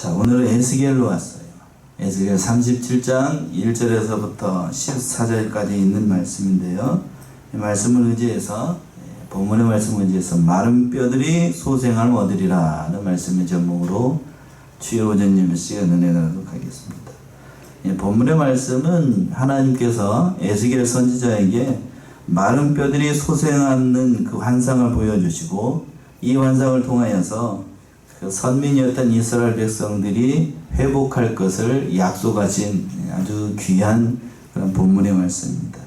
자, 오늘은 에스겔로 왔어요. 에스겔 37장 1절에서부터 14절까지 있는 말씀인데요. 이 말씀을 의지해서, 본문의 말씀을 의지해서 마른 뼈들이 소생을 얻으리라 하는 말씀의 제목으로 주여 오전 예배 시간 은혜 나누도록 하겠습니다. 본문의 말씀은 하나님께서 에스겔 선지자에게 마른 뼈들이 솟아나는 그 환상을 보여주시고, 이 환상을 통하여서 그 선민이었던 이스라엘 백성들이 회복할 것을 약속하신 아주 귀한 그런 본문의 말씀입니다.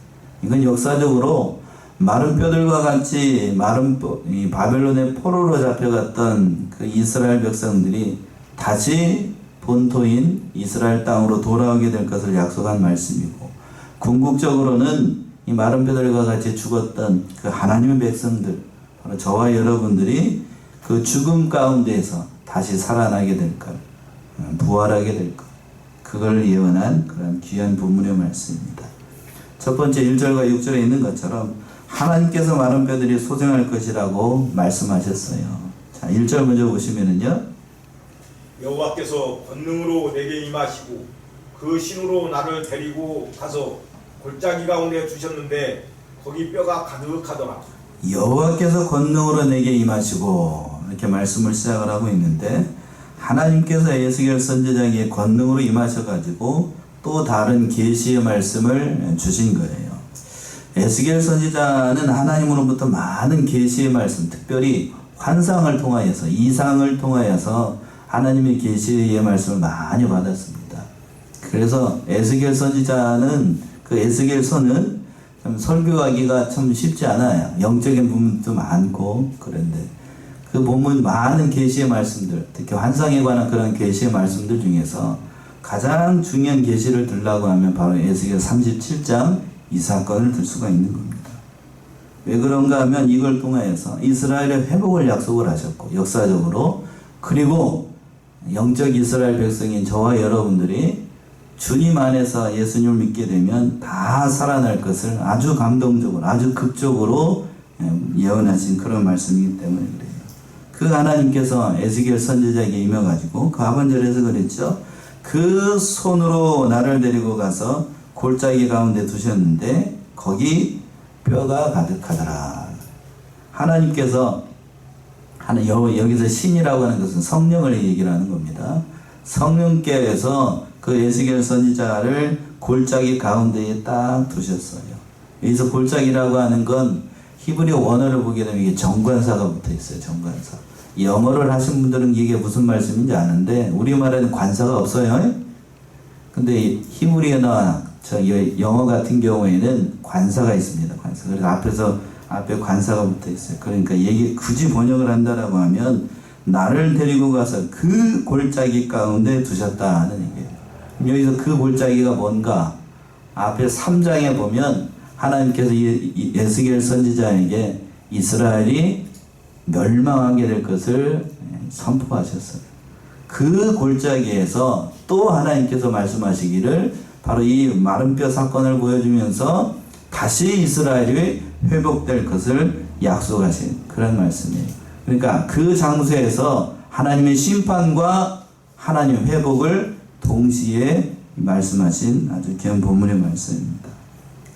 이건 역사적으로 마른 뼈들과 같이 이 바벨론의 포로로 잡혀갔던 그 이스라엘 백성들이 다시 본토인 이스라엘 땅으로 돌아오게 될 것을 약속한 말씀이고, 궁극적으로는 이 마른 뼈들과 같이 죽었던 그 하나님의 백성들, 바로 저와 여러분들이 그 죽음 가운데에서 다시 살아나게 될 것, 부활하게 될 것, 그걸 예언한 그런 귀한 본문의 말씀입니다. 첫 번째 1절과 6절에 있는 것처럼 하나님께서 마른 뼈들이 소생할 것이라고 말씀하셨어요. 자, 1절 먼저 보시면은요, 여호와께서 권능으로 내게 임하시고 그 신으로 나를 데리고 가서 골짜기 가운데 두셨는데 거기 뼈가 가득하더라. 여호와께서 권능으로 내게 임하시고, 이렇게 말씀을 시작을 하고 있는데, 하나님께서 에스겔 선지자에게 권능으로 임하셔가지고 또 다른 계시의 말씀을 주신 거예요. 에스겔 선지자는 하나님으로부터 많은 계시의 말씀, 특별히 환상을 통하여서, 이상을 통하여서 하나님의 계시의 말씀을 많이 받았습니다. 그래서 에스겔 선지자는, 그 에스겔서는 참 설교하기가 참 쉽지 않아요. 영적인 부분도 많고. 그런데 그 본문 많은 계시의 말씀들, 특히 환상에 관한 그런 계시의 말씀들 중에서 가장 중요한 계시를 들라고 하면 바로 에스겔 37장 이 사건을 들 수가 있는 겁니다. 왜 그런가 하면 이걸 통하여서 이스라엘의 회복을 약속을 하셨고, 역사적으로, 그리고 영적 이스라엘 백성인 저와 여러분들이 주님 안에서 예수님을 믿게 되면 다 살아날 것을 아주 감동적으로, 아주 극적으로 예언하신 그런 말씀이기 때문에 그래요. 그 하나님께서 에스겔 선지자에게 임해가지고 그 하반절에서 그랬죠. 그 손으로 나를 데리고 가서 골짜기 가운데 두셨는데 거기 뼈가 가득하더라. 하나님께서, 여기서 신이라고 하는 것은 성령을 얘기를 하는 겁니다. 성령께서 그 에스겔 선지자를 골짜기 가운데에 딱 두셨어요. 여기서 골짜기라고 하는 건 히브리어 원어를 보게 되면 이게 정관사가 붙어 있어요. 정관사. 영어를 하신 분들은 이게 무슨 말씀인지 아는데 우리말에는 관사가 없어요. 근데 히브리어나 영어 같은 경우에는 관사가 있습니다. 관사. 그래서 앞에 관사가 붙어 있어요. 그러니까 이게 굳이 번역을 한다라고 하면 나를 데리고 가서 그 골짜기 가운데 두셨다 하는 얘기예요. 여기서 그 골짜기가 뭔가 앞에 3장에 보면 하나님께서 이 에스겔 선지자에게 이스라엘이 멸망하게 될 것을 선포하셨어요. 그 골짜기에서 또 하나님께서 말씀하시기를 바로 이 마른 뼈 사건을 보여주면서 다시 이스라엘이 회복될 것을 약속하신 그런 말씀이에요. 그러니까 그 장소에서 하나님의 심판과 하나님의 회복을 동시에 말씀하신 아주 귀한 본문의 말씀입니다.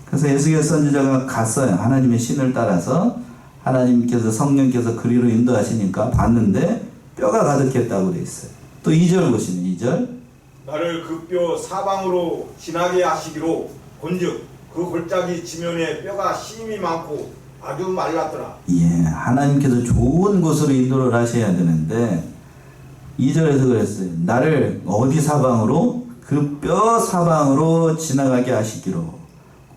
그래서 에스겔 선지자가 갔어요. 하나님의 신을 따라서 하나님께서, 성령께서 그리로 인도하시니까 봤는데 뼈가 가득했다고 되어 있어요. 또 2절 보시면 2절, 나를 그 뼈 사방으로 지나게 하시기로 본즉 그 골짜기 지면에 뼈가 심이 많고 아주 말랐더라. 예, 하나님께서 좋은 곳으로 인도를 하셔야 되는데 2절에서 그랬어요. 나를 어디 사방으로? 그 뼈 사방으로 지나가게 하시기로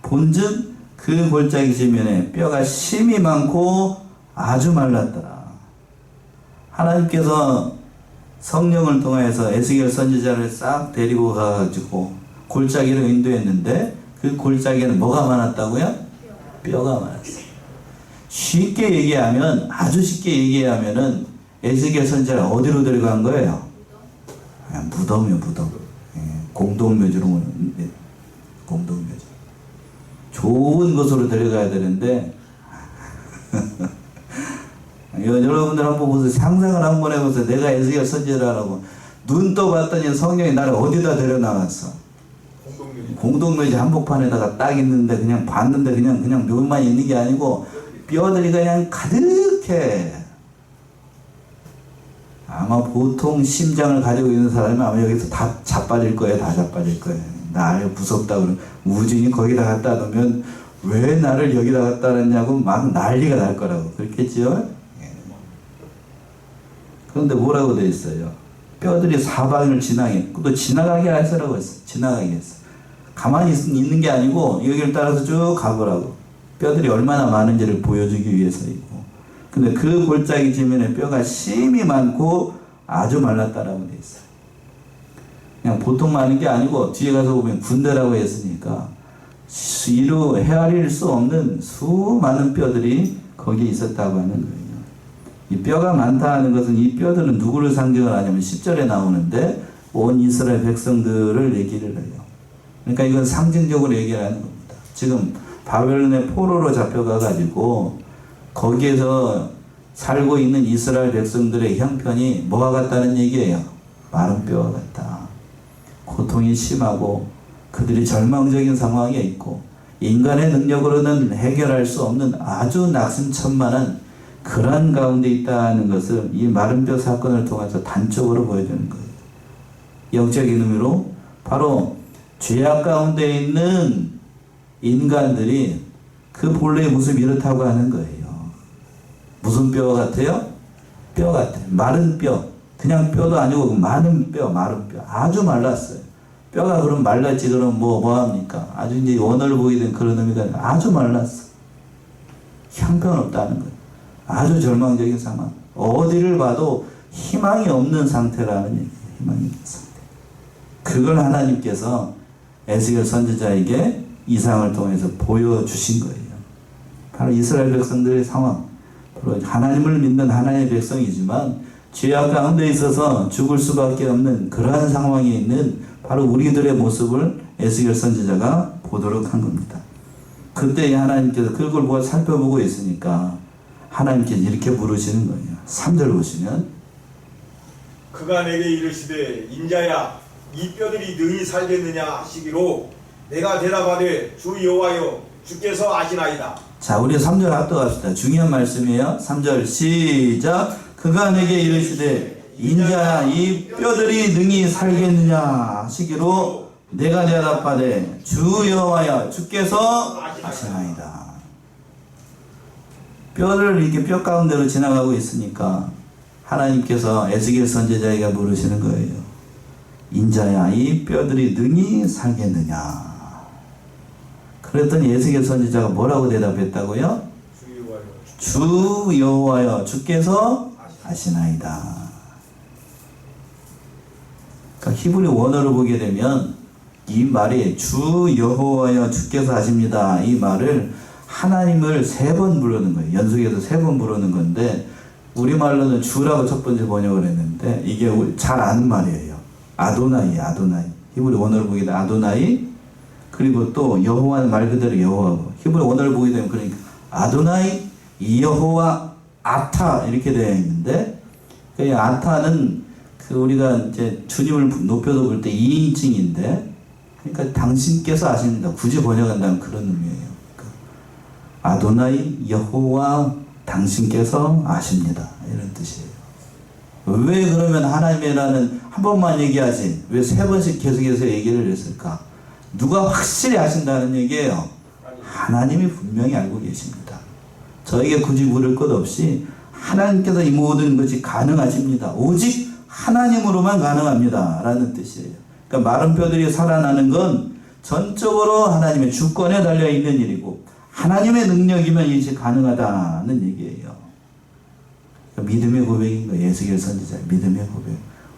본즉 그 골짜기 지면에 뼈가 심이 많고 아주 말랐더라. 하나님께서 성령을 통해서 에스겔 선지자를 싹 데리고 가가지고 골짜기를 인도했는데 그 골짜기에는 뭐가 많았다고요? 뼈가 많았어요. 쉽게 얘기하면, 아주 쉽게 얘기하면은 에스겔 선지자를 어디로 데려간 거예요? 무덤이요, 무덤. 공동묘지로, 공동묘지. 좋은 곳으로 데려가야 되는데 여러분들 한번 보세요. 상상을 한번 해보세요. 내가 에스겔 선지자라고 눈 떠봤더니 성령이 나를 어디다 데려나갔어? 공동묘지. 공동묘지 한복판에다가 딱 있는데 그냥 봤는데 그냥 묘만 있는 게 아니고 뼈들이 그냥 가득해. 아마 보통 심장을 가지고 있는 사람이 아마 여기서 다 자빠질 거예요. 다 자빠질 거예요. 나를 무섭다 그러면 우진이 거기다 갖다 놓으면 왜 나를 여기다 갖다 놨냐고 막 난리가 날 거라고 그렇겠지요. 그런데 뭐라고 돼 있어요? 뼈들이 사방을 지나게, 또 지나가게 하시라고 했어. 지나가게 했어. 가만히 있는 게 아니고 여기를 따라서 쭉 가보라고. 뼈들이 얼마나 많은지를 보여주기 위해서이고. 근데 그 골짜기 지면에 뼈가 심이 많고 아주 말랐다라고 돼 있어요. 그냥 보통 많은 게 아니고 뒤에 가서 보면 군대라고 했으니까 이루 헤아릴 수 없는 수많은 뼈들이 거기에 있었다고 하는 거예요. 이 뼈가 많다 하는 것은 이 뼈들은 누구를 상징을 하냐면 10절에 나오는데 온 이스라엘 백성들을 얘기를 해요. 그러니까 이건 상징적으로 얘기를 하는 겁니다. 지금 바벨론의 포로로 잡혀가 가지고 거기에서 살고 있는 이스라엘 백성들의 형편이 뭐와 같다는 얘기예요. 마른 뼈와 같다. 고통이 심하고 그들이 절망적인 상황에 있고 인간의 능력으로는 해결할 수 없는 아주 낙심천만한 그런 가운데 있다는 것을 이 마른 뼈 사건을 통해서 단적으로 보여주는 거예요. 영적인 의미로 바로 죄악 가운데 있는 인간들이 그 본래의 모습이 이렇다고 하는 거예요. 무슨 뼈 같아요? 뼈 같아요. 마른 뼈. 그냥 뼈도 아니고 많은 뼈, 마른 뼈. 아주 말랐어요. 뼈가 그럼 말랐지 그럼 뭐합니까? 아주 이제 원어를 보게 된 그런 의미가 아니라 아주 말랐어. 형편없다는 거예요. 아주 절망적인 상황. 어디를 봐도 희망이 없는 상태라는 얘기예요. 희망이 없는 상태. 그걸 하나님께서 에스겔 선지자에게 이상을 통해서 보여주신 거예요. 바로 이스라엘 백성들의 상황. 바로 하나님을 믿는 하나님의 백성이지만 죄악 가운데 있어서 죽을 수밖에 없는 그러한 상황에 있는 바로 우리들의 모습을 에스겔 선지자가 보도록 한 겁니다. 그때 하나님께서 그걸 보고 살펴보고 있으니까 하나님께서 이렇게 부르시는 거예요. 3절 보시면 그가 내게 이르시되 인자야 이 뼈들이 능히 살겠느냐 하시기로 내가 대답하되 주 여호와여 주께서 아시나이다. 자, 우리 3절 합독합시다. 중요한 말씀이에요. 3절 시작. 그가 내게 이르시되 인자야 이 뼈들이 능히 살겠느냐 하시기로 내가 대답하되 주 여호와여 주께서 아시나이다. 뼈를 이렇게 뼈 가운데로 지나가고 있으니까 하나님께서 에스겔 선지자에게 물으시는 거예요. 인자야 이 뼈들이 능히 살겠느냐. 그랬더니 에스겔 선지자가 뭐라고 대답했다고요? 주 여호와여 주께서 아시나이다. 그러니까 히브리 원어를 보게 되면 이 말이 주 여호와여 주께서 아십니다. 이 말을 하나님을 3번 부르는 거예요. 연속해서 3번 부르는 건데 우리말로는 주라고 첫 번째 번역을 했는데 이게 잘 아는 말이에요. 아도나이, 아도나이. 히브리 원어를 보게 되면 아도나이 그리고 또 여호와는 말 그대로 여호와고 히브리 원어를 보게 되면 그러니까 아도나이, 여호와, 아타 이렇게 되어 있는데 그 아타는 그 우리가 이제 주님을 높여서 볼 때 2인칭인데 그러니까 당신께서 아십니다. 굳이 번역한다면 그런 의미예요. 아도나이 여호와 당신께서 아십니다. 이런 뜻이에요. 왜 그러면 하나님이라는 한 번만 얘기하지 왜 3번씩 계속해서 얘기를 했을까? 누가 확실히 아신다는 얘기예요. 하나님이 분명히 알고 계십니다. 저에게 굳이 물을 것 없이 하나님께서 이 모든 것이 가능하십니다. 오직 하나님으로만 가능합니다. 라는 뜻이에요. 그러니까 마른 뼈들이 살아나는 건 전적으로 하나님의 주권에 달려있는 일이고 하나님의 능력이면 이것이 가능하다는 얘기예요. 그러니까 믿음의 고백인 거예요. 에스겔 선지자의 믿음의 고백.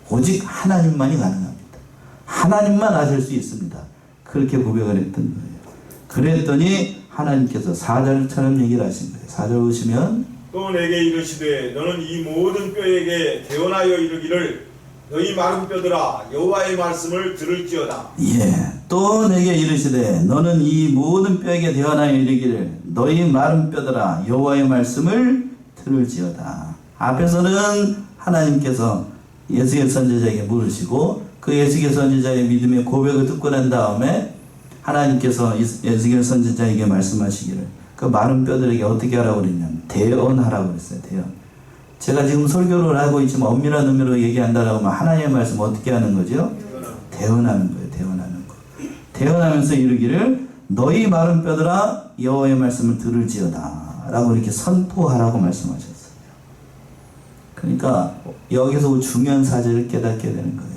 오직 하나님만이 가능합니다. 하나님만 아실 수 있습니다. 그렇게 고백을 했던 거예요. 그랬더니 하나님께서 4절처럼 얘기를 하신 거예요. 4절 보시면 또 내게 이르시되 너는 이 모든 뼈에게 대언하여 이르기를 너희 마른 뼈들아 여호와의 말씀을 들을지어다. 예, 또 내게 이르시되 너는 이 모든 뼈에게 대언하여 이르기를 너희 마른 뼈들아 여호와의 말씀을 들을지어다. 앞에서는 하나님께서 에스겔 선지자에게 물으시고 그 에스겔 선지자의 믿음의 고백을 듣고 난 다음에 하나님께서 에스겔 선지자에게 말씀하시기를 그 마른 뼈들에게 어떻게 하라고 그랬냐면 대언하라고 그랬어요. 대언. 제가 지금 설교를 하고 있지만 엄밀한 의미로 얘기한다라고 하면 하나님의 말씀 어떻게 하는 거죠? 대언하는 거예요. 대언하는 거. 대언하면서 이르기를 너희 마른 뼈들아 여호와의 말씀을 들을지어다 라고 이렇게 선포하라고 말씀하셨어요. 그러니까 여기서 중요한 사실을 깨닫게 되는 거예요.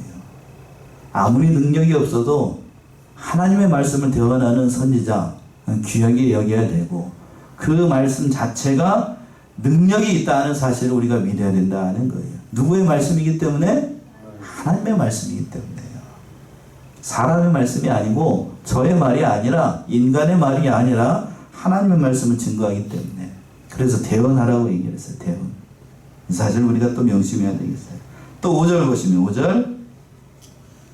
아무리 능력이 없어도 하나님의 말씀을 대언하는 선지자 귀하게 여겨야 되고 그 말씀 자체가 능력이 있다는 사실을 우리가 믿어야 된다는 거예요. 누구의 말씀이기 때문에? 하나님의 말씀이기 때문에요. 사람의 말씀이 아니고 저의 말이 아니라 인간의 말이 아니라 하나님의 말씀을 증거하기 때문에 그래서 대언하라고 얘기를 했어요. 대언. 이 사실 우리가 또 명심해야 되겠어요. 또 5절 보시면 5절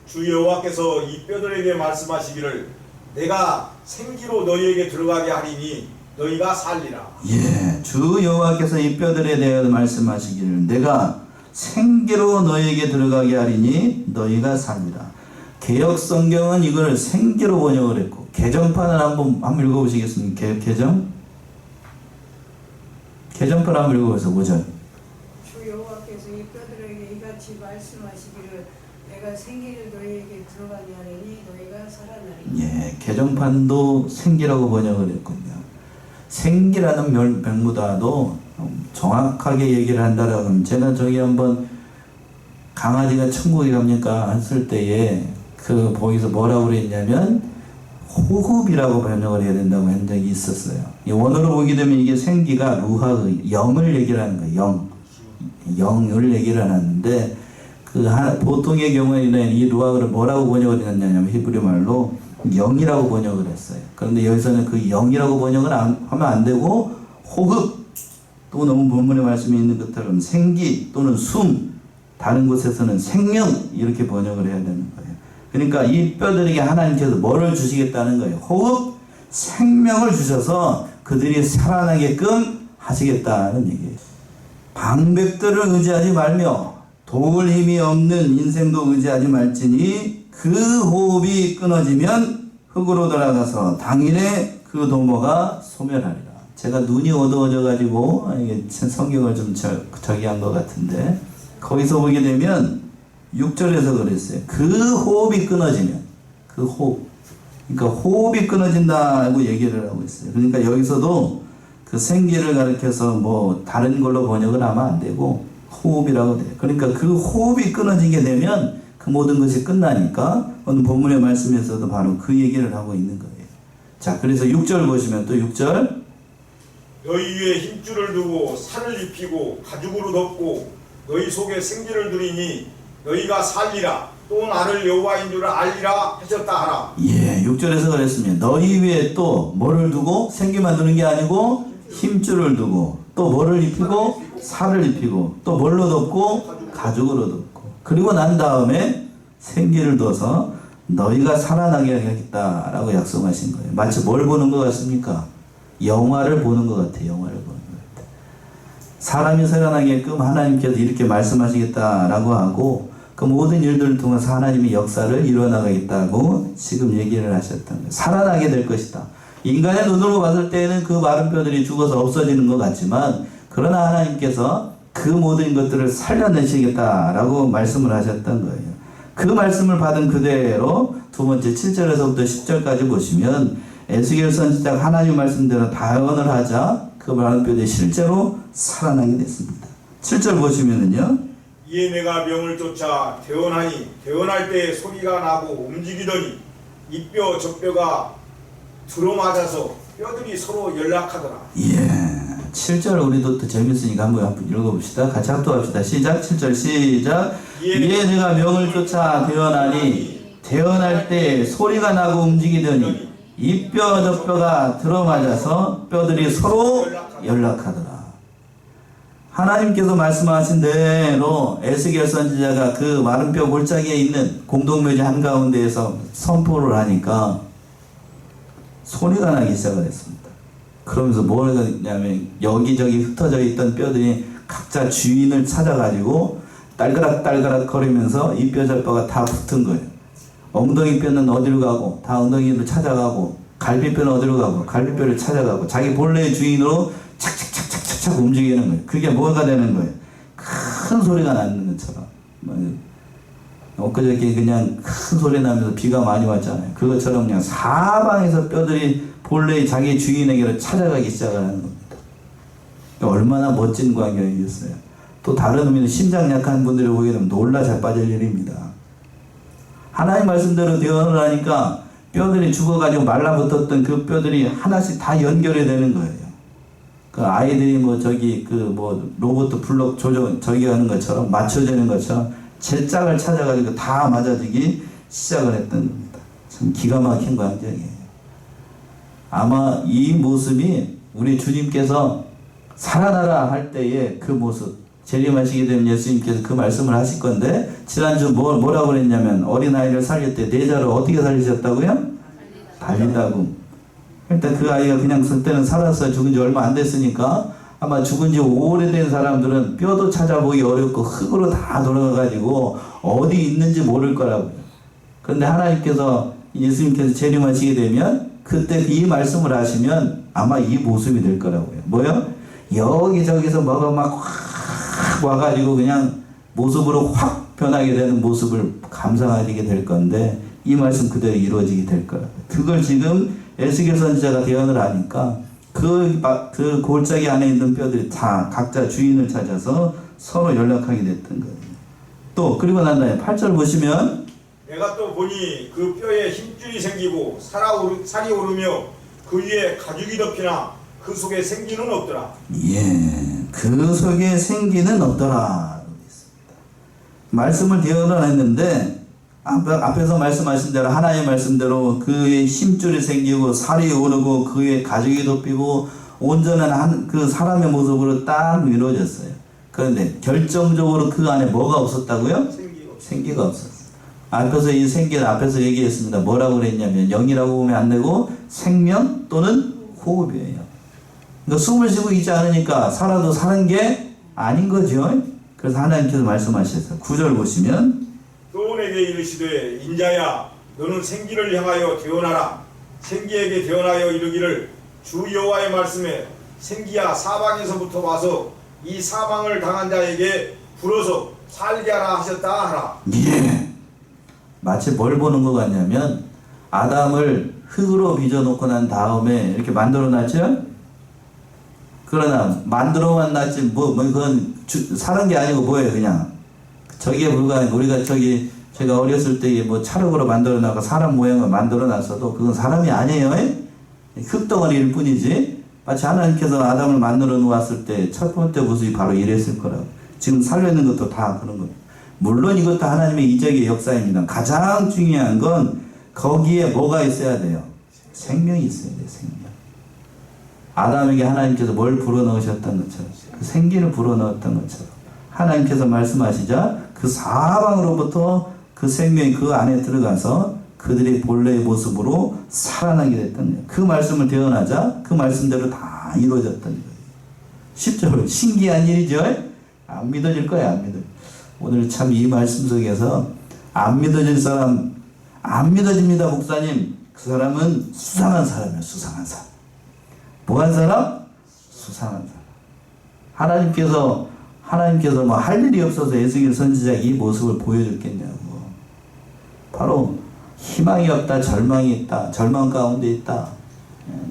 주 여호와께서 이 뼈들에게 말씀하시기를 내가 생기로 너희에게 들어가게 하리니 너희가 살리라. 예, 주 여호와께서 이 뼈들에 대하여 말씀하시기를 내가 생기로 너희에게 들어가게 하리니 너희가 살리라. 개역 성경은 이걸 생기로 번역을 했고 개정판을 한번 읽어보시겠습니까? 개정판 한번 읽어보세요. 5절. 주 여호와께서 이 뼈들에게 이같이 말씀하시기를 내가 생기를 너희에게 들어가게 하리니 너희가 살아나리니. 예, 개정판도 생기라고 번역을 했군요. 생기라는 명무다도 정확하게 얘기를 한다라고 하면 제가 저기 한번 강아지가 천국에 갑니까 했을 때에 그 거기서 뭐라고 그랬냐면 호흡이라고 번역을 해야 된다고 한 적이 있었어요. 이 원어로 보게 되면 이게 생기가 루하의 영을 얘기를 하는 거예요. 영을 얘기를 하는데 보통의 경우에는 이 루하를 뭐라고 번역을 했냐면 히브리 말로 영이라고 번역을 했어요. 그런데 여기서는 그 영이라고 번역을 하면 안 되고 호흡 또 너무 본문의 말씀이 있는 것처럼 생기 또는 숨 다른 곳에서는 생명 이렇게 번역을 해야 되는 거예요. 그러니까 이 뼈들에게 하나님께서 뭐를 주시겠다는 거예요. 호흡, 생명을 주셔서 그들이 살아나게끔 하시겠다는 얘기예요. 방백들을 의지하지 말며 도울 힘이 없는 인생도 의지하지 말지니 그 호흡이 끊어지면 흙으로 돌아가서 당일에 그 도모가 소멸하리라. 제가 눈이 어두워져 가지고 성경을 좀 저기한 것 같은데 거기서 보게 되면 6절에서 그랬어요. 그 호흡이 끊어지면 그 호흡 그러니까 호흡이 끊어진다고 얘기를 하고 있어요. 그러니까 여기서도 그 생기를 가리켜서 뭐 다른 걸로 번역을 하면 안 되고 호흡이라고 돼요. 그러니까 그 호흡이 끊어지게 되면 그 모든 것이 끝나니까 오늘 본문의 말씀에서도 바로 그 얘기를 하고 있는 거예요. 자, 그래서 6절 보시면 또 6절 너희 위에 힘줄을 두고 살을 입히고 가죽으로 덮고 너희 속에 생기를 두리니 너희가 살리라. 또 나를 여호와인 줄을 알리라 하셨다 하라. 예, 6절에서 그랬습니다. 너희 위에 또 뭐를 두고 생기만 두는 게 아니고 힘줄을 두고 또 뭐를 입히고 살을 입히고 또 뭘로 덮고 가죽으로 덮고 그리고 난 다음에 생기를 둬서 너희가 살아나게 하겠다라고 약속하신 거예요. 마치 뭘 보는 것 같습니까? 영화를 보는 것 같아요. 영화를 보는 것 같아요. 사람이 살아나게끔 하나님께서 이렇게 말씀하시겠다라고 하고 그 모든 일들을 통해서 하나님의 역사를 이루어나가겠다고 지금 얘기를 하셨던 거예요. 살아나게 될 것이다. 인간의 눈으로 봤을 때는 그 마른 뼈들이 죽어서 없어지는 것 같지만 그러나 하나님께서 그 모든 것들을 살려내시겠다라고 말씀을 하셨던 거예요. 그 말씀을 받은 그대로 두 번째 7절에서부터 10절까지 보시면 에스겔 선지자가 하나님 말씀대로 다언을 하자 그 마른 뼈들이 실제로 살아나게 됐습니다. 7절 보시면은요. 이에 내가 명을 쫓아 대언하니 대언할 때 소리가 나고 움직이더니 이 뼈 저 뼈가 들어맞아서 뼈들이 서로 연락하더라. 예. 7절 우리도 또 재밌으니까 한번 읽어봅시다. 같이 합독합시다. 시작. 7절 시작. 이에 내가 명을 쫓아 대언하니 대언할 때 소리가 나고 움직이더니 이 뼈 저 뼈가 들어맞아서 뼈들이 서로 연락하더라. 하나님께서 말씀하신 대로 에스겔 선지자가 그 마른 뼈 골짜기에 있는 공동묘지 한가운데에서 선포를 하니까 소리가 나기 시작했습니다. 그러면서 뭘 했냐면 여기저기 흩어져 있던 뼈들이 각자 주인을 찾아가지고 딸그락 거리면서 이 뼈 저 뼈가 다 붙은 거예요. 엉덩이 뼈는 어디로 가고 다 엉덩이로 찾아가고, 갈비뼈는 어디로 가고 갈비뼈를 찾아가고, 자기 본래의 주인으로 착착착착착 움직이는 거예요. 그게 뭐가 되는 거예요? 큰 소리가 나는 것처럼. 엊그저께 그냥 큰 소리 나면서 비가 많이 왔잖아요. 그것처럼 그냥 사방에서 뼈들이 본래의 자기 주인에게로 찾아가기 시작하는 겁니다. 얼마나 멋진 광경이었어요. 또 다른 의미는 심장 약한 분들이 보게 되면 놀라 자빠질 일입니다. 하나님 말씀대로 대언을 하니까 뼈들이 죽어가지고 말라붙었던 그 뼈들이 하나씩 다 연결이 되는 거예요. 그 아이들이 로봇 블록 저기 하는 것처럼, 맞춰지는 것처럼 제짝을 찾아가지고 다 맞아지기 시작을 했던 겁니다. 참 기가 막힌 광경이에요. 아마 이 모습이 우리 주님께서 살아나라 할 때의 그 모습, 재림하시게 되면 예수님께서 그 말씀을 하실 건데, 지난주 뭐라고 그랬냐면, 어린아이를 살릴 때 뇌자를 어떻게 살리셨다고요? 달리다고. 일단 그 아이가 그냥 그때는 살았어요. 죽은 지 얼마 안 됐으니까. 아마 죽은 지 오래된 사람들은 뼈도 찾아보기 어렵고 흙으로 다 돌아가가지고 어디 있는지 모를 거라고요. 그런데 하나님께서, 예수님께서 재림하시게 되면 그때 이 말씀을 하시면 아마 이 모습이 될 거라고요. 뭐요? 여기저기서 뭐가 막 확 와가지고 그냥 모습으로 확 변하게 되는 모습을 감상하게 될 건데, 이 말씀 그대로 이루어지게 될 거라고요. 그걸 지금 에스겔 선지자가 대언을 하니까 그 골짜기 안에 있는 뼈들이 다 각자 주인을 찾아서 서로 연락하게 됐던 거예요. 또 그리고 난 다음에 8절 보시면, 내가 또 보니 그 뼈에 힘줄이 생기고 살이 오르며 그 위에 가죽이 덮이나 그 속에 생기는 없더라. 예, 그 속에 생기는 없더라. 말씀을 대언을 했는데, 앞에서 말씀하신 대로, 하나님의 말씀대로 그의 힘줄이 생기고 살이 오르고 그의 가죽이 덮이고 온전한 그 사람의 모습으로 딱 이루어졌어요. 그런데 결정적으로 그 안에 뭐가 없었다고요? 생기가 없었어요. 앞에서 이 생기는 앞에서 얘기했습니다. 뭐라고 그랬냐면, 영이라고 보면 안 되고 생명 또는 호흡이에요. 그러니까 숨을 쉬고 있지 않으니까 살아도 사는 게 아닌 거죠. 그래서 하나님께서 말씀하셨어요. 9절 보시면, 또 내게 이르시되 인자야 너는 생기를 향하여 대언하라. 생기에게 대언하여 이르기를 주 여호와의 말씀에 생기야 사방에서부터 와서 이 사망을 당한 자에게 불어서 살게 하라 하셨다 하라. 예. 마치 뭘 보는 것 같냐면, 아담을 흙으로 빚어놓고 난 다음에 이렇게 만들어 놨죠? 그러나 만들어만 놨지 그건 사는 게 아니고 뭐예요? 그냥 저기에 불과한, 우리가 제가 어렸을 때 찰흙으로 만들어 놨고 사람 모양을 만들어 놨어도 그건 사람이 아니에요. 흙덩어리일 뿐이지. 마치 하나님께서 아담을 만들어 놓았을 때 첫 번째 모습이 바로 이랬을 거라고. 지금 살려있는 것도 다 그런 겁니다. 물론 이것도 하나님의 이적의 역사입니다. 가장 중요한 건 거기에 뭐가 있어야 돼요? 생명이 있어야 돼요. 생명. 아담에게 하나님께서 뭘 불어넣으셨던 것처럼, 그 생기를 불어넣었던 것처럼 하나님께서 말씀하시자 그 사방으로부터 그 생명이 그 안에 들어가서 그들의 본래의 모습으로 살아나게 됐던 거예요. 그 말씀을 대언하자 그 말씀대로 다 이루어졌던 거예요. 10절, 신기한 일이죠? 안 믿어질 거야, 안 믿어질. 오늘 참 이 말씀 속에서 안 믿어질 사람, 안 믿어집니다, 목사님. 그 사람은 수상한 사람이에요, 수상한 사람. 뭐한 사람? 수상한 사람. 하나님께서 뭐 할 일이 없어서 에스겔 선지자가 이 모습을 보여줬겠냐고. 바로 희망이 없다, 절망이 있다, 절망 가운데 있다,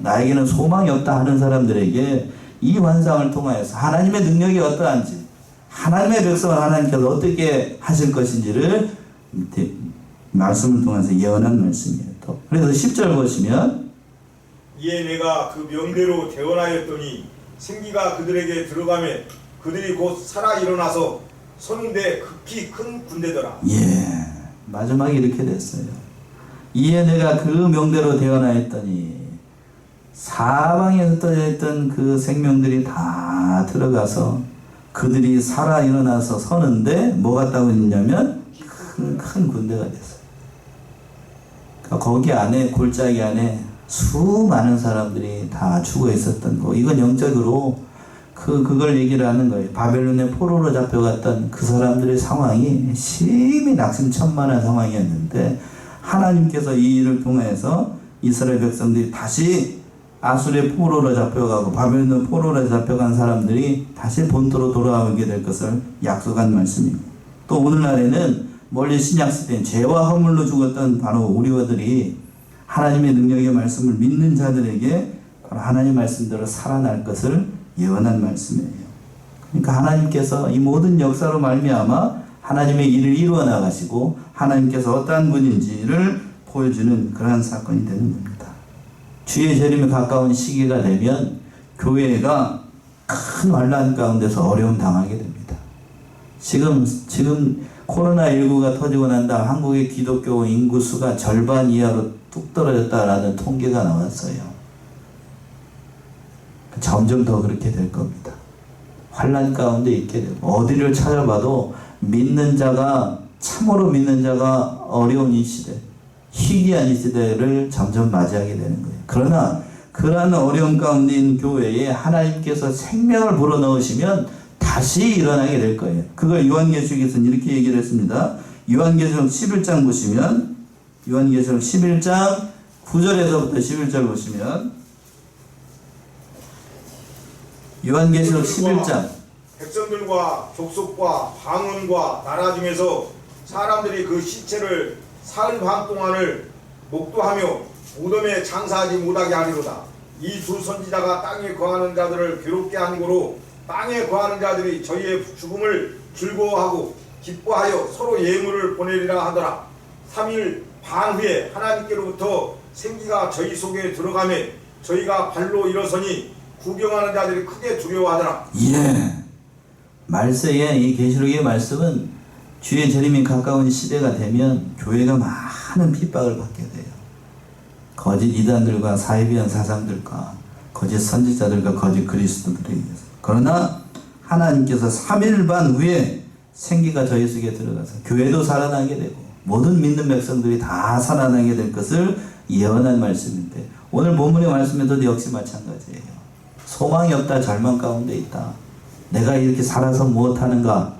나에게는 소망이 없다 하는 사람들에게 이 환상을 통하여서 하나님의 능력이 어떠한지, 하나님의 백성을 하나님께서 어떻게 하실 것인지를 말씀을 통해서 예언한 말씀이에요. 또 그래서 10절 보시면, 이에 내가 그 명대로 대언하였더니 생기가 그들에게 들어가매 그들이 곧 살아 일어나서 서는데 극히 큰 군대더라. 예, 마지막에 이렇게 됐어요. 이에 내가 그 명대로 대언하였더니 사방에서 떠있던 그 생명들이 다 들어가서 그들이 살아 일어나서 서는데 뭐 같다고 했냐면 큰 군대가 됐어요. 그러니까 거기 안에, 골짜기 안에 수많은 사람들이 다 죽어 있었던 거. 이건 영적으로 그 그걸 얘기를 하는 거예요. 바벨론의 포로로 잡혀갔던 그 사람들의 상황이 심히 낙심천만한 상황이었는데 하나님께서 이 일을 통해서 이스라엘 백성들이 다시 아수르의 포로로 잡혀가고 바벨론 포로로 잡혀간 사람들이 다시 본토로 돌아오게 될 것을 약속한 말씀입니다. 또 오늘날에는 멀리 신약시대엔 죄와 허물로 죽었던 바로 우리들이 하나님의 능력의 말씀을 믿는 자들에게 바로 하나님 말씀대로 살아날 것을 예언한 말씀이에요. 그러니까 하나님께서 이 모든 역사로 말미암아 하나님의 일을 이루어 나가시고 하나님께서 어떠한 분인지를 보여주는 그러한 사건이 되는 겁니다. 주의 재림에 가까운 시기가 되면 교회가 큰 환란 가운데서 어려움 당하게 됩니다. 지금 코로나19가 터지고 난 다음 한국의 기독교 인구수가 절반 이하로 뚝 떨어졌다라는 통계가 나왔어요. 점점 더 그렇게 될 겁니다. 환란 가운데 있게 되고 어디를 찾아봐도 믿는 자가 참으로 믿는 자가 어려운 이 시대, 희귀한 이 시대를 점점 맞이하게 되는 거예요. 그러나 그러한 어려운 가운데 있는 교회에 하나님께서 생명을 불어넣으시면 다시 일어나게 될 거예요. 그걸 요한계시록에서는 이렇게 얘기를 했습니다. 요한계시록 11장 보시면 요한계시록 11장 9절에서부터 11절 보시면 요한계시록 11장 백성들과 족속과 방언과 나라 중에서 사람들이 그 시체를 사흘 반 동안을 목도하며 무덤에 장사하지 못하게 하리로다. 이 두 선지자가 땅에 거하는 자들을 괴롭게 한 고로 땅에 거하는 자들이 저희의 죽음을 즐거워하고 기뻐하여 서로 예물을 보내리라 하더라. 3일 반 후에 하나님께로부터 생기가 저희 속에 들어가매 저희가 발로 일어서니 구경하는 자들이 크게 두려워하더라. 예. 말세에 이 계시록의 말씀은 주의 재림이 가까운 시대가 되면 교회가 많은 핍박을 받게 돼요. 거짓 이단들과 사이비한 사상들과 거짓 선지자들과 거짓 그리스도들에 의해서. 그러나 하나님께서 3일 반 후에 생기가 저희 속에 들어가서 교회도 살아나게 되고 모든 믿는 백성들이 다 살아나게 될 것을 예언한 말씀인데 오늘 본문의 말씀에서도 역시 마찬가지예요. 소망이 없다, 절망 가운데 있다. 내가 이렇게 살아서 무엇하는가?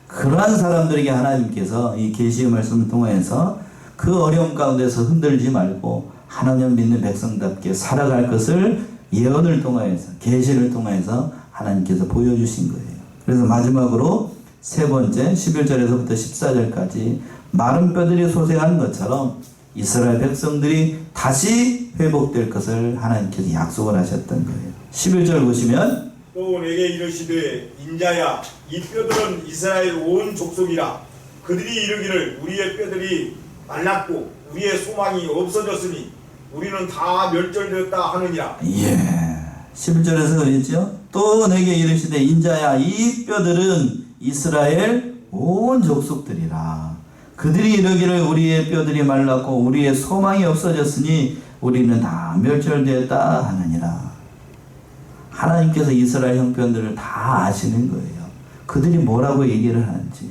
그러한 사람들에게 하나님께서 이 계시의 말씀을 통해서 그 어려움 가운데서 흔들지 말고 하나님 믿는 백성답게 살아갈 것을 예언을 통해서 계시를 통해서 하나님께서 보여주신 거예요. 그래서 마지막으로 세 번째 11절에서부터 14절까지 마른 뼈들이 소생한 것처럼 이스라엘 백성들이 다시 회복될 것을 하나님께서 약속을 하셨던 거예요. 11절 보시면 또 내게 이르시되 인자야 이 뼈들은 이스라엘 온 족속이라. 그들이 이르기를 우리의 뼈들이 말랐고 우리의 소망이 없어졌으니 우리는 다 멸절되었다 하느니라. 예, 11절에서 그랬죠. 또 내게 이르시되 인자야 이 뼈들은 이스라엘 온 족속들이라. 그들이 이르기를 우리의 뼈들이 말랐고 우리의 소망이 없어졌으니 우리는 다 멸절되었다 하느니라. 하나님께서 이스라엘 형편들을 다 아시는 거예요. 그들이 뭐라고 얘기를 하는지.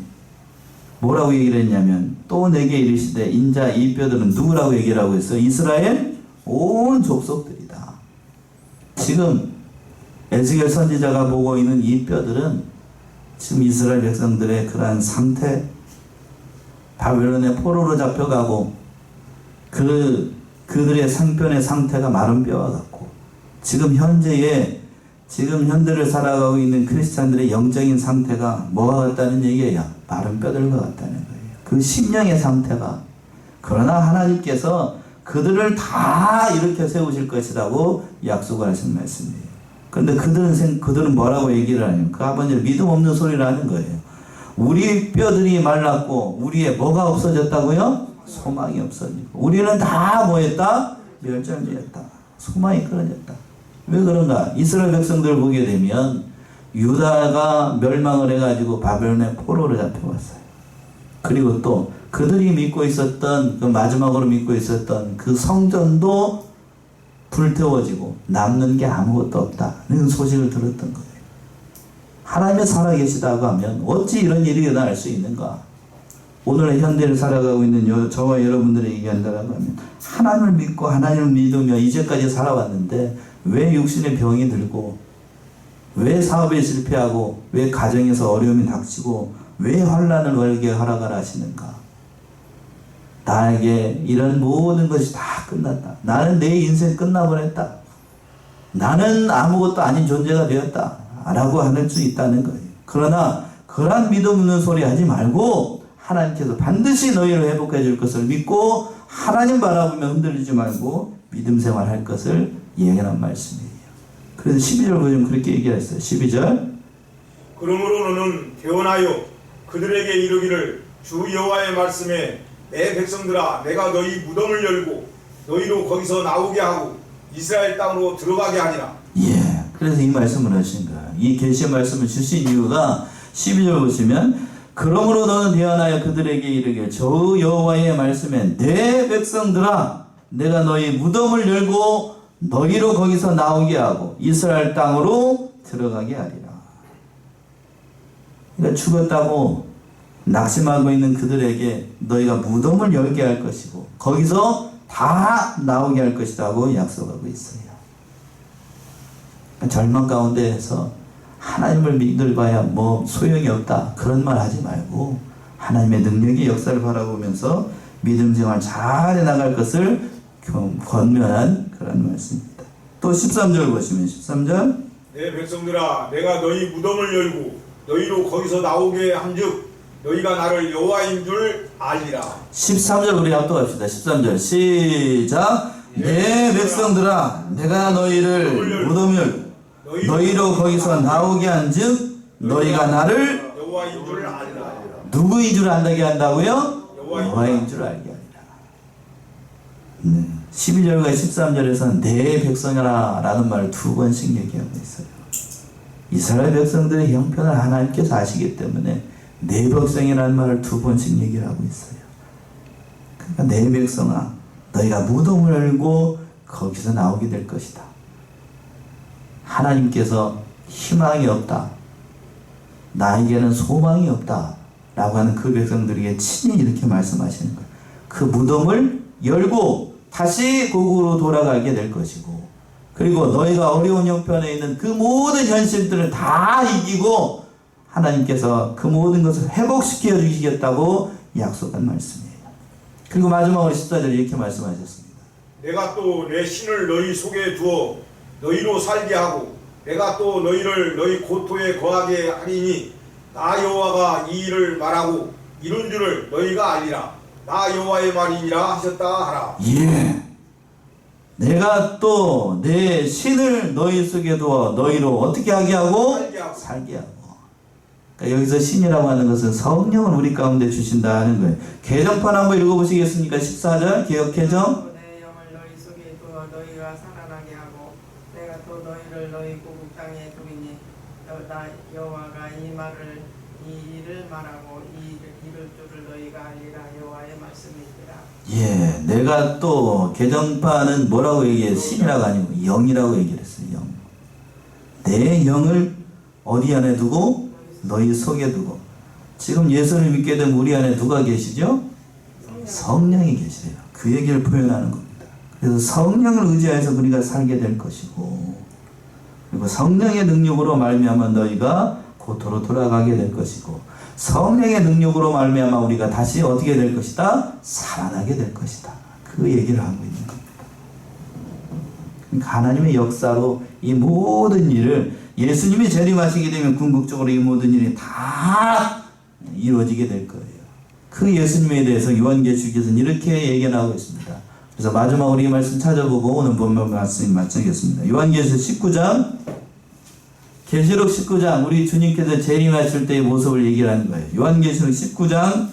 뭐라고 얘기를 했냐면 또 내게 이르시되 인자 이 뼈들은 누구라고 얘기를 하고 있어요? 이스라엘 온 족속들이다. 지금 에스겔 선지자가 보고 있는 이 뼈들은 지금 이스라엘 백성들의 그러한 상태, 바벨론의 포로로 잡혀가고 그들의 상편의 상태가 마른 뼈와 같고 지금 현대를 살아가고 있는 크리스찬들의 영적인 상태가 뭐와 같다는 얘기예요? 마른 뼈들과 같다는 거예요. 그 심령의 상태가. 그러나 하나님께서 그들을 다 일으켜 세우실 것이라고 약속을 하신 말씀이에요. 그런데 그들은 뭐라고 얘기를 하냐면 그 아버지를 믿음 없는 소리를 하는 거예요. 우리 뼈들이 말랐고 우리의 뭐가 없어졌다고요? 소망이 없어지고 우리는 다 뭐했다? 멸절되었다. 소망이 끊어졌다. 왜 그런가? 이스라엘 백성들을 보게 되면 유다가 멸망을 해가지고 바벨론의 포로로 잡혀왔어요. 그리고 또 그들이 믿고 있었던 그 마지막으로 믿고 있었던 그 성전도 불태워지고 남는 게 아무것도 없다는 소식을 들었던 거예요. 하나님이 살아계시다고 하면 어찌 이런 일이 일어날 수 있는가? 오늘의 현대를 살아가고 있는 저와 여러분들의 얘기한다고 하면 하나님을 믿고 하나님을 믿으며 이제까지 살아왔는데 왜 육신의 병이 들고 왜 사업에 실패하고 왜 가정에서 어려움이 닥치고 왜 환난을 벌게 허락을 하시는가? 나에게 이런 모든 것이 다 끝났다. 나는 내 인생 끝나버렸다. 나는 아무것도 아닌 존재가 되었다. 라고 할 수 있다는 거예요. 그러나 그러한 믿음 없는 소리 하지 말고 하나님께서 반드시 너희를 회복해 줄 것을 믿고 하나님 바라보며 흔들리지 말고 믿음 생활할 것을 예언한 말씀이에요. 그래서 12절 보시면 그렇게 얘기했어요. 12절. 그러므로 너는 대언하여 그들에게 이르기를 주 여호와의 말씀에 내 백성들아 내가 너희 무덤을 열고 너희로 거기서 나오게 하고 이스라엘 땅으로 들어가게 하리라. 예. 그래서 이 말씀을 하신 거예요. 이 계시의 말씀을 주신 이유가 12절 보시면 그러므로 너는 대언하여 그들에게 이르기를 주 여호와의 말씀에 내 백성들아 내가 너희 무덤을 열고 너희로 거기서 나오게 하고 이스라엘 땅으로 들어가게 하리라. 그러니까 죽었다고 낙심하고 있는 그들에게 너희가 무덤을 열게 할 것이고 거기서 다 나오게 할 것이라고 약속하고 있어요. 절망 가운데에서 하나님을 믿어봐야 뭐 소용이 없다 그런 말 하지 말고 하나님의 능력의 역사를 바라보면서 믿음 생활 잘 해나갈 것을 권면한 그런 말씀입니다. 또 13절 보시면 13절 내 백성들아 내가 너희 무덤을 열고 너희로 거기서 나오게 함즉 너희가 나를 여호와인 줄 알리라. 13절 우리 합독합시다. 13절 시작. 내 백성들아 내가 너희를 무덤을 너희로 거기서 나오게 한즉 너희가 나를 여호와인 줄 알리라. 누구인 줄 안다게 한다고요? 여호와인 줄 알게 하리라. 12절과 13절에서는 내 백성이라 라는 말을 두 번씩 얘기하고 있어요. 이스라엘 백성들의 형편을 하나님께서 아시기 때문에 내 백성이라는 말을 두 번씩 얘기를 하고 있어요. 그러니까 내 백성아 너희가 무덤을 열고 거기서 나오게 될 것이다. 하나님께서 희망이 없다. 나에게는 소망이 없다. 라고 하는 그 백성들에게 친히 이렇게 말씀하시는 거예요. 그 무덤을 열고 다시 고국으로 돌아가게 될 것이고 그리고 너희가 어려운 형편에 있는 그 모든 현실들을 다 이기고 하나님께서 그 모든 것을 회복시켜 주시겠다고 약속한 말씀이에요. 그리고 마지막으로 14절에 이렇게 말씀하셨습니다. 내가 또 내 신을 너희 속에 두어 너희로 살게 하고 내가 또 너희를 너희 고토에 거하게 하리니 나 여호와가 이 일을 말하고 이룬 줄을 너희가 알리라. 나 여호와의 말이니라 하셨다 하라. 예. 내가 또 내 신을 너희 속에 두어 너희로 어떻게 하게 하고? 살게 하고. 그러니까 여기서 신이라고 하는 것은 성령을 우리 가운데 주신다는 거예요. 개정판 한번 읽어보시겠습니까? 14절 개혁개정. 내 영을 너희 속에 두어 너희가 살아나게 하고 내가 또 너희를 너희 고국 땅에 두리니 나 여호와가 이 일을 말하고 이룰 줄을 너희가 알리라. 여호와의 말씀이니라. 예, 내가 또 개정판은 뭐라고 얘기해? 신이라고 아니고 영이라고 얘기를 했어요. 영. 내 영을 어디 안에 두고? 너희 속에 두고. 지금 예수를 믿게 되면 우리 안에 누가 계시죠? 성령이 계세요. 그 얘기를 표현하는 겁니다. 그래서 성령을 의지해서 우리가 살게 될 것이고 그리고 성령의 능력으로 말미암아 너희가 고토로 돌아가게 될 것이고 성령의 능력으로 말미암아 우리가 다시 어떻게 될 것이다? 살아나게 될 것이다. 그 얘기를 하고 있는 겁니다. 그러니까 하나님의 역사로 이 모든 일을 예수님이 재림하시게 되면 궁극적으로 이 모든 일이 다 이루어지게 될 거예요. 그 예수님에 대해서 요한계시록에서는 이렇게 예견하고 있습니다. 그래서 마지막으로 이 말씀 찾아보고 오늘 본문 말씀 마치겠습니다. 요한계시록 19장 계시록 19장 우리 주님께서 재림하실 때의 모습을 얘기하는 거예요. 요한계시록 19장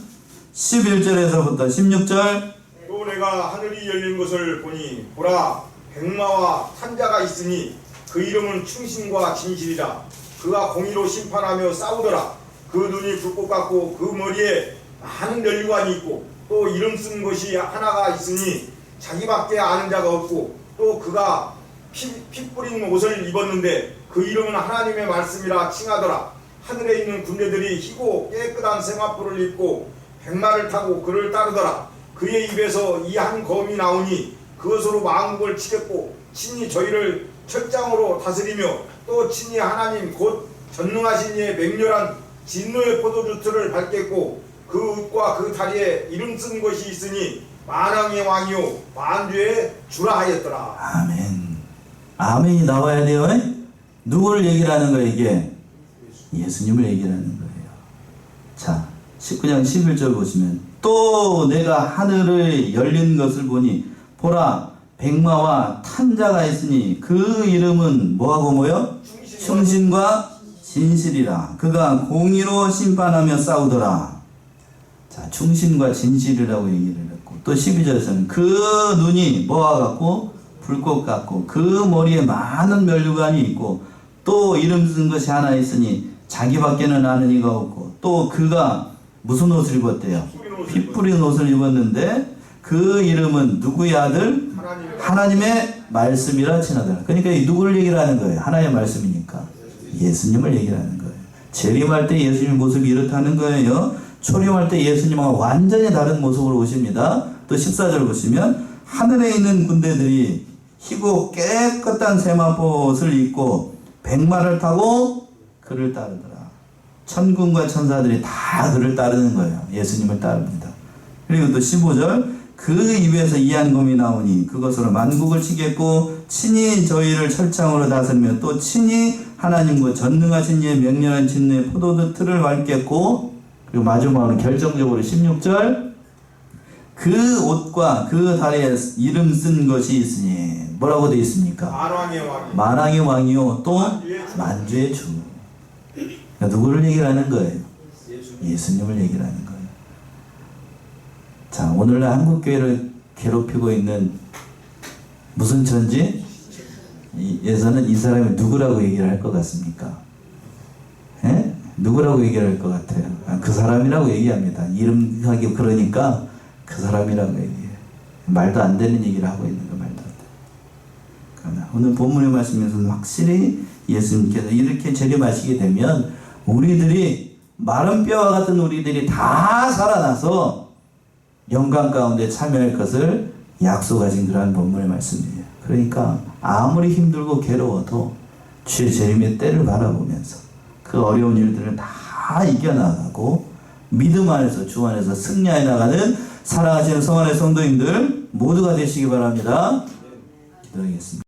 11절에서부터 16절 또 내가 하늘이 열린 것을 보니 보라 백마와 탄자가 있으니 그 이름은 충신과 진실이라. 그가 공의로 심판하며 싸우더라. 그 눈이 불꽃 같고 그 머리에 많은 면류관이 있고 또 이름 쓴 것이 하나가 있으니 자기밖에 아는 자가 없고 또 그가 피 뿌린 옷을 입었는데 그 이름은 하나님의 말씀이라 칭하더라. 하늘에 있는 군대들이 희고 깨끗한 생화포를 입고 백마를 타고 그를 따르더라. 그의 입에서 이 한 검이 나오니 그것으로 만국을 치겠고 친히 저희를 철장으로 다스리며 또 친히 하나님 곧 전능하신 이의 맹렬한 진노의 포도주틀을 밟겠고 그 웃과 그 다리에 이름 쓴 것이 있으니 만왕의 왕이요 만주의 주라 하였더라. 아멘. 아멘이 나와야 돼요. 누구를 얘기를 하는 거예요, 이게? 예수님을 얘기를 하는 거예요. 자, 19장 11절 보시면 또 내가 하늘을 열린 것을 보니 보라 백마와 탄자가 있으니 그 이름은 뭐하고 뭐요? 충신과 진실이라. 그가 공의로 심판하며 싸우더라. 자, 충신과 진실이라고 얘기를 했고 또 12절에서는 그 눈이 뭐와 같고 불꽃 같고 그 머리에 많은 면류관이 있고 또 이름 쓴 것이 하나 있으니 자기밖에는 아는 이가 없고 또 그가 무슨 옷을 입었대요? 피 뿌린 옷을 입었는데 그 이름은 누구의 아들? 하나님의 말씀이라 칭하더라. 그러니까 이 누구를 얘기를 하는 거예요? 하나님의 말씀이니까 예수님을 얘기를 하는 거예요. 재림할 때 예수님 모습이 이렇다는 거예요. 초림할 때 예수님과 완전히 다른 모습으로 오십니다. 또 14절 보시면 하늘에 있는 군대들이 희고 깨끗한 세마포옷을 입고 백마를 타고 그를 따르더라. 천군과 천사들이 다 그를 따르는 거예요. 예수님을 따릅니다. 그리고 또 15절 그 입에서 이한검이 나오니 그것으로 만국을 치겠고 친히 저희를 철창으로 다스리며 또 친히 하나님과 전능하신 이의 명령한 진노의 포도주 틀을 밟겠고 그리고 마지막으로 결정적으로 16절 그 옷과 그 다리에 이름 쓴 것이 있으니 뭐라고 되어 있습니까? 만왕의 왕이 만왕의 왕이요 또 만주의 주. 그러니까 누구를 얘기를 하는 거예요? 예수님을 얘기를 하는 거예요. 자, 오늘날 한국교회를 괴롭히고 있는 무슨 천지? 에서는 이 사람이 누구라고 얘기를 할 것 같습니까? 예? 누구라고 얘기를 할 것 같아요? 그 사람이라고 얘기합니다. 이름하기 그러니까 그 사람이라고 얘기해요. 말도 안 되는 얘기를 하고 있는 거 말도 안 돼요. 그러나 오늘 본문의 말씀에서는 확실히 예수님께서 이렇게 재림하시게 되면 우리들이 마른 뼈와 같은 우리들이 다 살아나서 영광 가운데 참여할 것을 약속하신 그러한 본문의 말씀이에요. 그러니까 아무리 힘들고 괴로워도 주의 재림의 때를 바라보면서 그 어려운 일들을 다 이겨나가고 믿음 안에서 주 안에서 승리해 나가는 사랑하시는 성안의 성도님들 모두가 되시기 바랍니다. 기도하겠습니다.